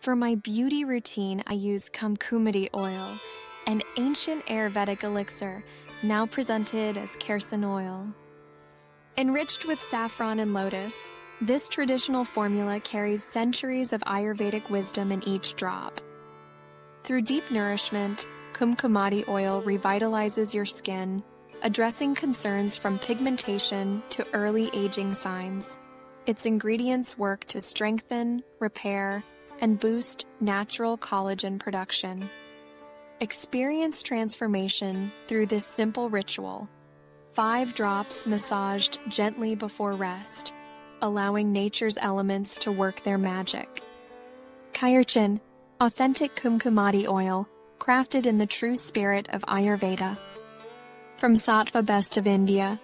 For my beauty routine, I use Kumkumadi oil, an ancient Ayurvedic elixir, now presented as Kaircin oil. Enriched with saffron and lotus, this traditional formula carries centuries of Ayurvedic wisdom in each drop. Through deep nourishment, Kumkumadi oil revitalizes your skin, addressing concerns from pigmentation to early aging signs. Its ingredients work to strengthen, repair, and boost natural collagen production. Experience transformation through this simple ritual. 5 drops massaged gently before rest, allowing nature's elements to work their magic. Kaircin, authentic Kumkumadi oil, crafted in the true spirit of Ayurveda. From Sattva Best of India,